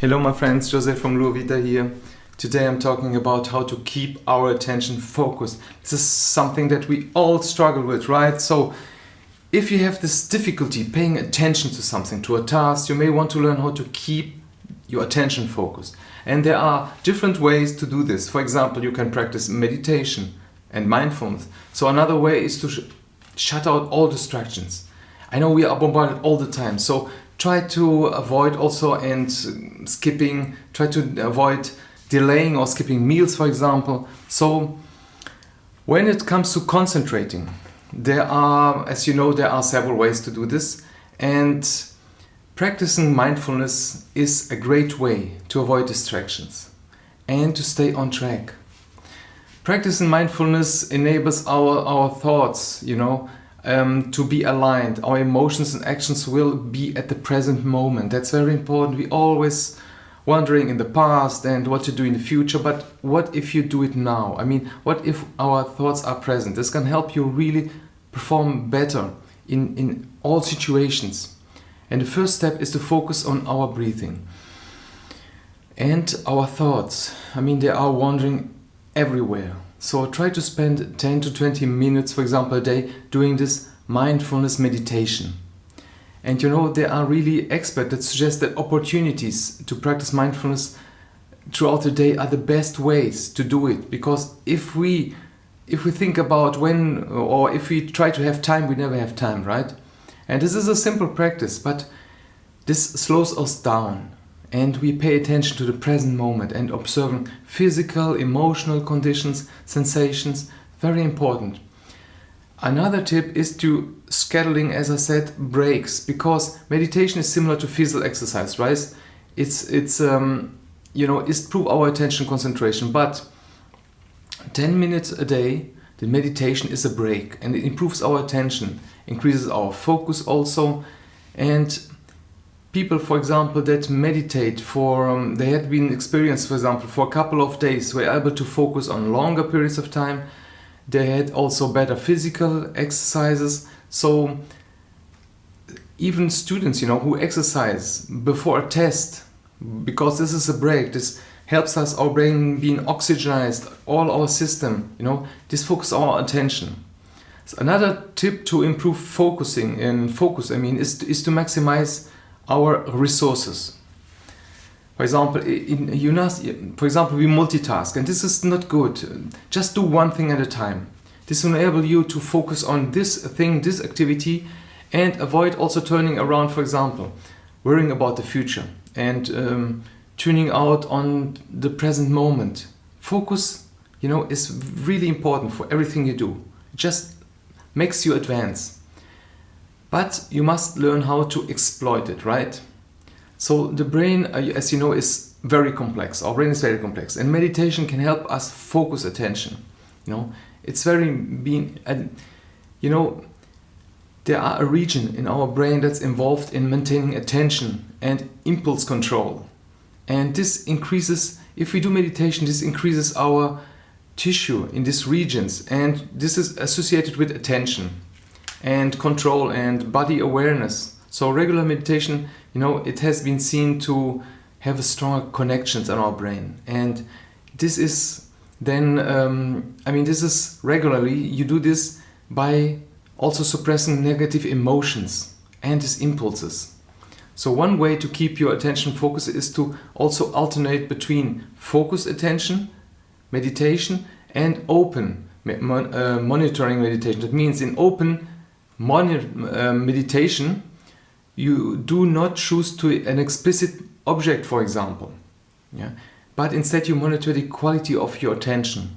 Hello my friends, Jose from Vita here. Today I'm talking about how to keep our attention focused. This is something that we all struggle with, right? So if you have this difficulty paying attention to something, to a task, you may want to learn how to keep your attention focused. And there are different ways to do this. For example, you can practice meditation and mindfulness. So another way is to shut out all distractions. I know we are bombarded all the time, so try to avoid also try to avoid delaying or skipping meals, for example. So when it comes to concentrating, there are several ways to do this, and practicing mindfulness is a great way to avoid distractions and to stay on track. Practicing mindfulness enables our thoughts, to be aligned. Our emotions and actions will be at the present moment. That's very important. We always wondering in the past and what to do in the future, but what if you do it now? What if our thoughts are present? This can help you really perform better in all situations. And the first step is to focus on our breathing and our thoughts. They are wandering everywhere. So try to spend 10 to 20 minutes, for example, a day doing this mindfulness meditation. And there are really experts that suggest that opportunities to practice mindfulness throughout the day are the best ways to do it. Because if we think about when, or if we try to have time, we never have time, right? And this is a simple practice, but this slows us down. And we pay attention to the present moment and observing physical, emotional conditions, sensations, very important. Another tip is to scheduling, as I said, breaks, because meditation is similar to physical exercise, right? It's improve our attention concentration, but 10 minutes a day, the meditation is a break, and it improves our attention, increases our focus also, and people, for example, that meditate they had been experienced, for example, for a couple of days, were able to focus on longer periods of time. They had also better physical exercises. So even students, who exercise before a test, because this is a break, this helps us, our brain being oxygenized, all our system, this focuses our attention. So another tip to improve is to maximize our resources. For example, we multitask, and this is not good. Just do one thing at a time. This will enable you to focus on this thing, this activity, and avoid also turning around, for example, worrying about the future and tuning out on the present moment. Focus, is really important for everything you do. It just makes you advance. But you must learn how to exploit it, right? So the brain, as you know, is very complex. Our brain is very complex, and meditation can help us focus attention. It's very there are a region in our brain that's involved in maintaining attention and impulse control. And this increases, if we do meditation, this increases our tissue in these regions, and this is associated with attention and control and body awareness. So regular meditation, it has been seen to have a stronger connections in our brain. And this is then, this is regularly, you do this by also suppressing negative emotions and these impulses. So one way to keep your attention focused is to also alternate between focused attention, meditation, and open monitoring meditation. That means in open meditation, you do not choose to an explicit object, for example, but instead you monitor the quality of your attention.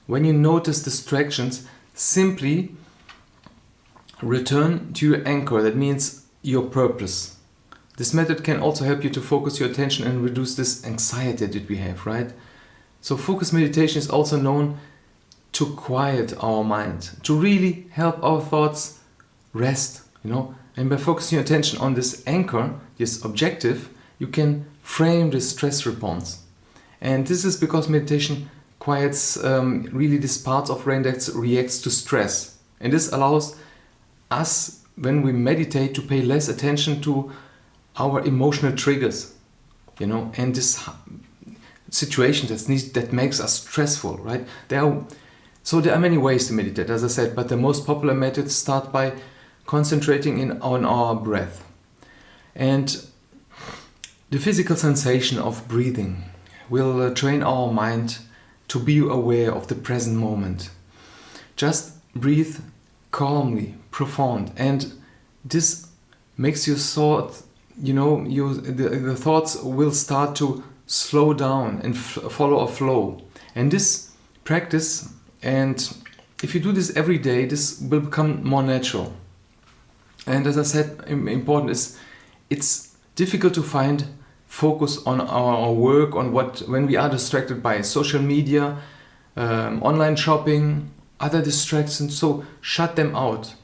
When you notice distractions, simply return to your anchor, that means your purpose. This method can also help you to focus your attention and reduce this anxiety that we have, right? So focused meditation is also known to quiet our mind, to really help our thoughts rest, and by focusing your attention on this anchor, this objective, you can frame the stress response. And this is because meditation quiets really this part of brain that reacts to stress. And this allows us, when we meditate, to pay less attention to our emotional triggers. and this situation that makes us stressful, right? There are many ways to meditate, as I said, but the most popular methods start by concentrating on our breath. And the physical sensation of breathing will train our mind to be aware of the present moment. Just breathe calmly, profound, and this makes your thought, the thoughts will start to slow down and follow a flow. And this practice, and if you do this every day, this will become more natural. And as I said, important is it's difficult to find focus on our work, when we are distracted by social media, online shopping, other distractions. So shut them out.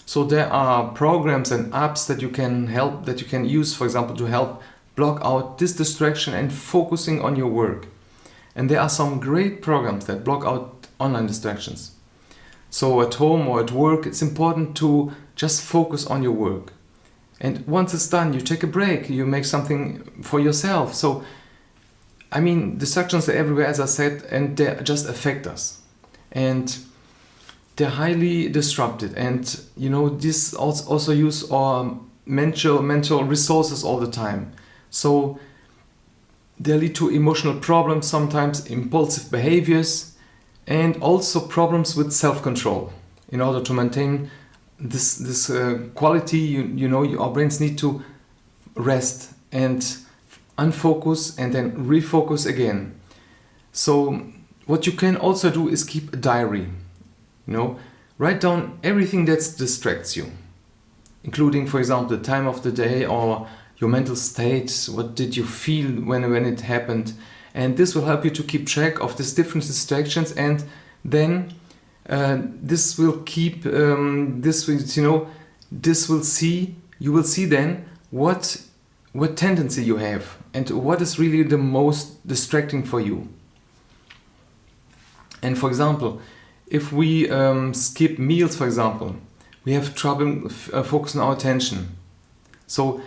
So there are programs and apps that you can use, for example, to help block out this distraction and focusing on your work. And there are some great programs that block out online distractions. So at home or at work, it's important to just focus on your work. And once it's done, you take a break, you make something for yourself. So, distractions are everywhere, as I said, and they just affect us. And they're highly disrupted. And, this also use our mental resources all the time. So they lead to emotional problems, sometimes impulsive behaviors, and also problems with self-control. In order to maintain this quality, our brains need to rest and unfocus and then refocus again. So what you can also do is keep a diary. Write down everything that distracts you, including, for example, the time of the day or your mental state. What did you feel when it happened? And this will help you to keep track of these different distractions, and then you will see then what tendency you have and what is really the most distracting for you. And for example, if we skip meals, for example, we have trouble focusing our attention. So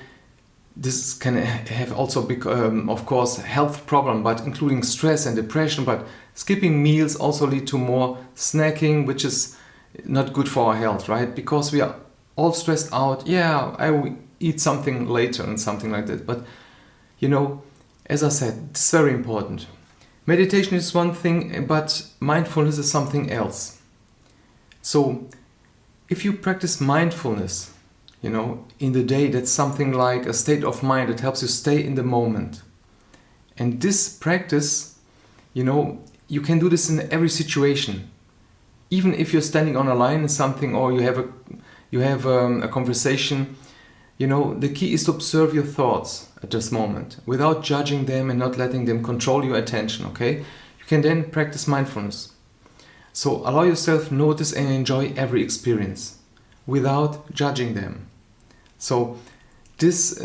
this can have also of course health problem, but including stress and depression. But skipping meals also lead to more snacking, which is not good for our health, right? Because we are all stressed out. Yeah, I will eat something later and something like that. But as I said, it's very important. Meditation is one thing, but mindfulness is something else. So if you practice mindfulness, in the day, that's something like a state of mind that helps you stay in the moment. And this practice, you can do this in every situation. Even if you're standing on a line in something, or you have a conversation, the key is to observe your thoughts at this moment without judging them and not letting them control your attention, okay? You can then practice mindfulness. So allow yourself notice and enjoy every experience without judging them. So this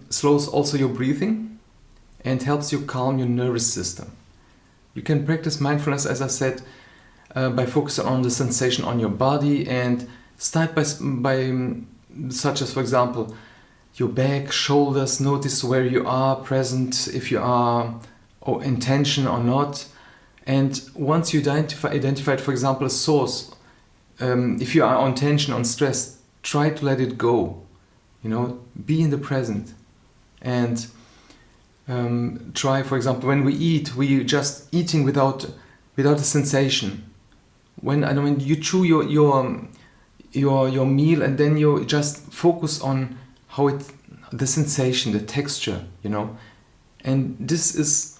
slows also your breathing and helps you calm your nervous system. You can practice mindfulness, as I said, by focusing on the sensation on your body, and start by such as, for example, your back, shoulders. Notice where you are present, if you are in tension or not. And once you identified, for example, a source, if you are on tension, on stress, try to let it go. Be in the present. And try, for example, when we eat, we just eating without a sensation. When you chew your meal, and then you just focus on the sensation, the texture, and this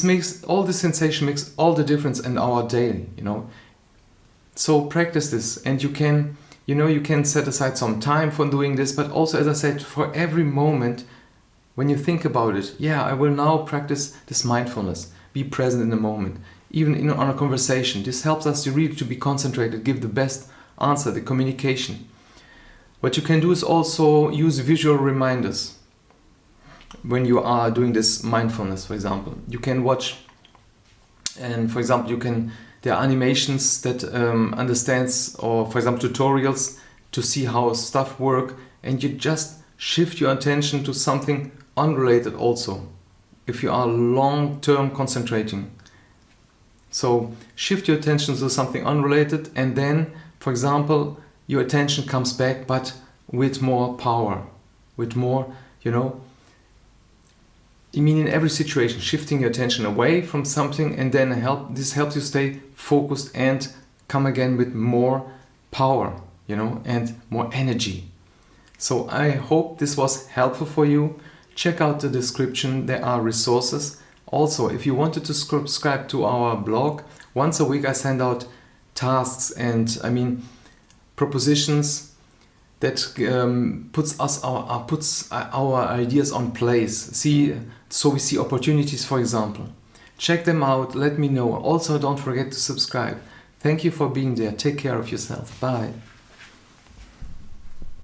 makes all the sensation makes all the difference in our day, So practice this, and you can set aside some time for doing this, but also, as I said, for every moment when you think about it, I will now practice this mindfulness, be present in the moment, even on a conversation. This helps us to really to be concentrated, give the best answer, the communication. What you can do is also use visual reminders when you are doing this mindfulness. For example, you can watch, and for example, there are animations that understands, or for example tutorials to see how stuff work, and you just shift your attention to something unrelated also, if you are long-term concentrating. So shift your attention to something unrelated, and then, for example, your attention comes back, but with more power, with more, I mean, in every situation, shifting your attention away from something, and then this helps you stay focused and come again with more power, and more energy. So I hope this was helpful for you. Check out the description, there are resources. Also, if you wanted to subscribe to our blog, once a week I send out tasks and propositions that puts our ideas on place. So we see opportunities, for example. Check them out, let me know. Also, don't forget to subscribe. Thank you for being there. Take care of yourself. Bye.